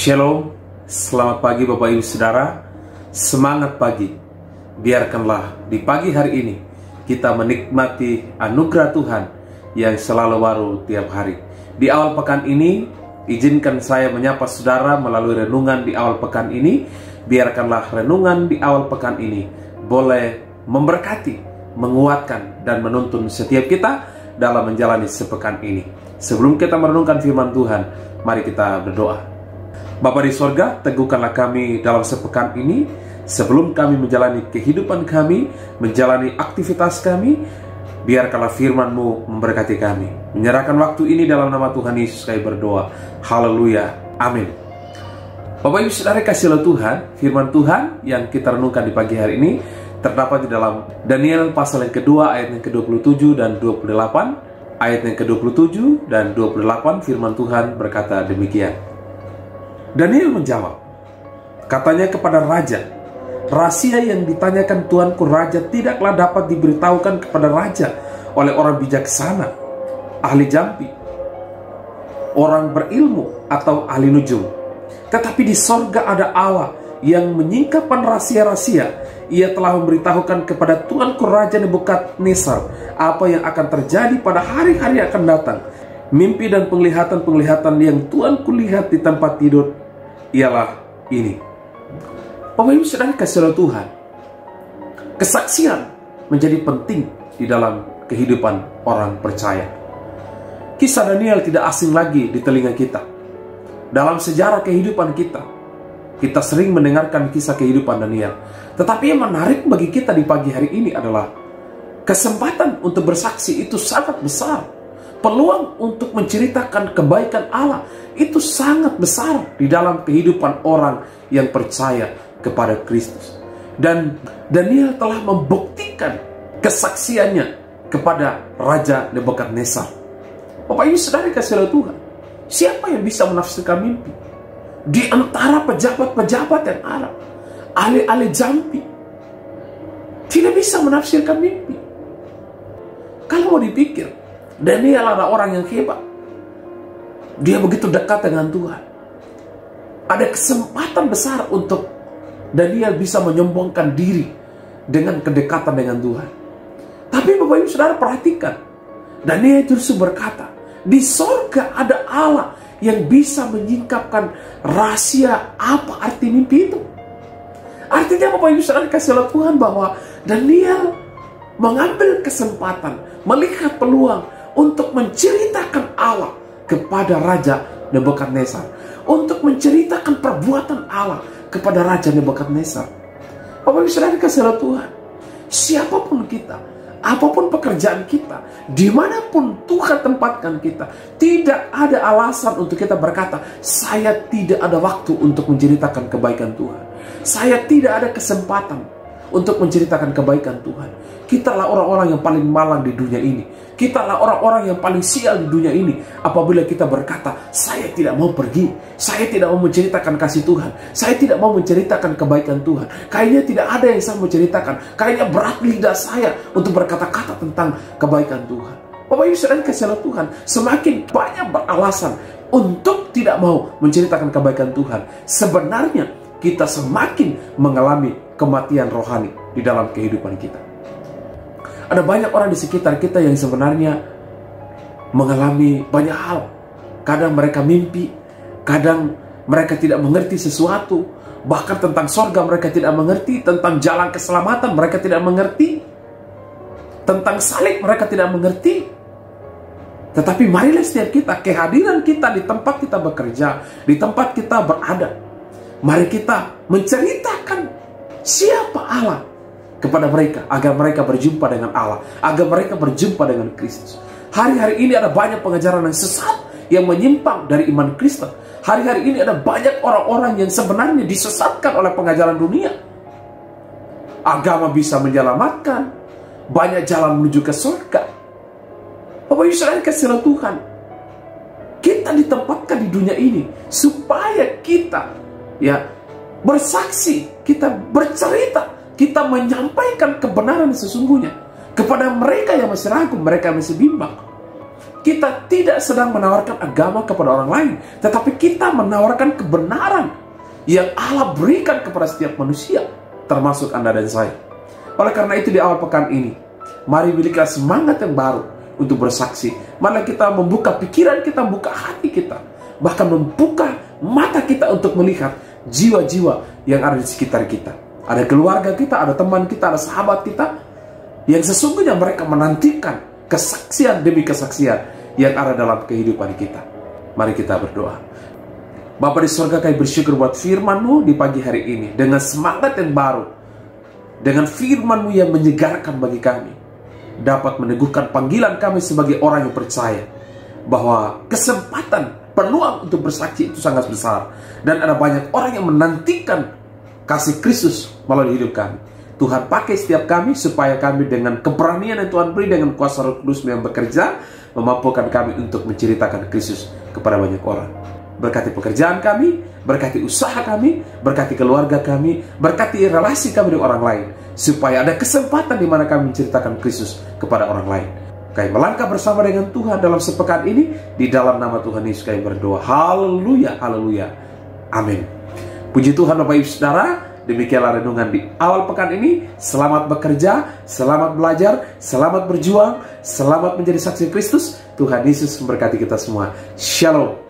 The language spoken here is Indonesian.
Shalom, selamat pagi Bapak Ibu Saudara. Semangat pagi. Biarkanlah di pagi hari ini kita menikmati anugerah Tuhan yang selalu baru tiap hari. Di awal pekan ini, izinkan saya menyapa saudara melalui renungan di awal pekan ini. Biarkanlah renungan di awal pekan ini boleh memberkati, menguatkan, dan menuntun setiap kita dalam menjalani sepekan ini. Sebelum kita merenungkan firman Tuhan, mari kita berdoa. Bapa di sorga, teguhkanlah kami dalam sepekan ini. Sebelum kami menjalani kehidupan kami, menjalani aktivitas kami, biarkanlah firman-Mu memberkati kami. Menyerahkan waktu ini dalam nama Tuhan Yesus kami berdoa. Haleluya, amin. Bapak Ibu Saudara kasihlah Tuhan, firman Tuhan yang kita renungkan di pagi hari ini terdapat di dalam Daniel pasal yang kedua ayat yang ke-27 dan 28. Ayat yang ke-27 dan 28 firman Tuhan berkata demikian. Daniel menjawab, katanya kepada raja, rahasia yang ditanyakan tuanku raja tidaklah dapat diberitahukan kepada raja oleh orang bijaksana, ahli jampi, orang berilmu, atau ahli nujum. Tetapi di sorga ada Allah yang menyingkapkan rahasia-rahasia. Ia telah memberitahukan kepada tuanku raja Nebukadnezar apa yang akan terjadi pada hari-hari yang akan datang. Mimpi dan penglihatan-penglihatan yang tuanku lihat di tempat tidur ialah ini. Bapak Ibu Saudara kasihlah Tuhan, kesaksian menjadi penting di dalam kehidupan orang percaya. Kisah Daniel tidak asing lagi di telinga kita. Dalam sejarah kehidupan kita sering mendengarkan kisah kehidupan Daniel. Tetapi yang menarik bagi kita di pagi hari ini adalah kesempatan untuk bersaksi itu sangat besar. Peluang untuk menceritakan kebaikan Allah itu sangat besar di dalam kehidupan orang yang percaya kepada Kristus. Dan Daniel telah membuktikan kesaksiannya kepada Raja Nebukadnezar. Bapak Ibu Saudara kasihlah Tuhan, siapa yang bisa menafsirkan mimpi? Di antara pejabat-pejabat yang ada, ahli-ahli jampi, tidak bisa menafsirkan mimpi. Kalau mau dipikir, Daniel adalah orang yang hebat. Dia begitu dekat dengan Tuhan. Ada kesempatan besar untuk Daniel bisa menyombongkan diri dengan kedekatan dengan Tuhan. Tapi Bapak Ibu Saudara perhatikan, Daniel justru berkata, di sorga ada Allah yang bisa menyingkapkan rahasia apa arti mimpi itu. Artinya Bapak Ibu Saudara kasihlah Tuhan bahwa Daniel mengambil kesempatan, melihat peluang untuk menceritakan Allah kepada Raja Nebukadnezar, untuk menceritakan perbuatan Allah kepada Raja Nebukadnezar. Bapak Ibu Saudara kasihlah Tuhan, siapapun kita, apapun pekerjaan kita, dimanapun Tuhan tempatkan kita, tidak ada alasan untuk kita berkata, saya tidak ada waktu untuk menceritakan kebaikan Tuhan, saya tidak ada kesempatan untuk menceritakan kebaikan Tuhan. Kitalah orang-orang yang paling malang di dunia ini. Kitalah orang-orang yang paling sial di dunia ini apabila kita berkata, saya tidak mau pergi, saya tidak mau menceritakan kasih Tuhan, saya tidak mau menceritakan kebaikan Tuhan. Kayaknya tidak ada yang saya mau ceritakan. Kayaknya berat lidah saya untuk berkata-kata tentang kebaikan Tuhan. Bapak Ibu Saudara kasihlah Tuhan, semakin banyak beralasan untuk tidak mau menceritakan kebaikan Tuhan, sebenarnya kita semakin mengalami kematian rohani di dalam kehidupan kita. Ada banyak orang di sekitar kita yang sebenarnya mengalami banyak hal. Kadang mereka mimpi, kadang mereka tidak mengerti sesuatu. Bahkan tentang sorga mereka tidak mengerti, tentang jalan keselamatan mereka tidak mengerti, tentang salib mereka tidak mengerti. Tetapi marilah setiap kita, kehadiran kita di tempat kita bekerja, di tempat kita berada, mari kita menceritakan siapa Allah kepada mereka, agar mereka berjumpa dengan Allah, agar mereka berjumpa dengan Kristus. Hari-hari ini ada banyak pengajaran yang sesat yang menyimpang dari iman Kristen. Hari-hari ini ada banyak orang-orang yang sebenarnya disesatkan oleh pengajaran dunia. Agama bisa menyelamatkan, banyak jalan menuju ke surga. Bapak Ibu Saudara kasihlah Tuhan, kita ditempatkan di dunia ini supaya kita bersaksi, kita bercerita, kita menyampaikan kebenaran sesungguhnya kepada mereka yang masih ragu, mereka yang masih bimbang. kita tidak sedang menawarkan agama kepada orang lain, tetapi kita menawarkan kebenaran yang Allah berikan kepada setiap manusia, termasuk Anda dan saya. Oleh karena itu di awal pekan ini, mari milikilah semangat yang baru untuk bersaksi. Mari kita membuka pikiran kita, membuka hati kita, bahkan membuka mata kita untuk melihat jiwa-jiwa yang ada di sekitar kita. Ada keluarga kita, ada teman kita, ada sahabat kita, yang sesungguhnya mereka menantikan kesaksian demi kesaksian yang ada dalam kehidupan kita. Mari kita berdoa. Bapa di surga, kami bersyukur buat firman-Mu di pagi hari ini, dengan semangat yang baru, dengan firman-Mu yang menyegarkan bagi kami, dapat meneguhkan panggilan kami sebagai orang yang percaya bahwa kesempatan, peluang untuk bersaksi itu sangat besar, dan ada banyak orang yang menantikan kasih Kristus melalui hidup kami. Tuhan pakai setiap kami supaya kami dengan keberanian yang Tuhan beri, dengan kuasa Roh Kudus yang bekerja, memampukan kami untuk menceritakan Kristus kepada banyak orang. Berkati pekerjaan kami, berkati usaha kami, berkati keluarga kami, berkati relasi kami dengan orang lain, supaya ada kesempatan di mana kami menceritakan Kristus kepada orang lain. Kami melangkah bersama dengan Tuhan dalam sepekan ini, di dalam nama Tuhan Yesus kami berdoa. Haleluya, haleluya, amin. Puji Tuhan Bapak Ibu Saudara. Demikianlah renungan di awal pekan ini. Selamat bekerja, selamat belajar, selamat berjuang, selamat menjadi saksi Kristus. Tuhan Yesus memberkati kita semua. Shalom.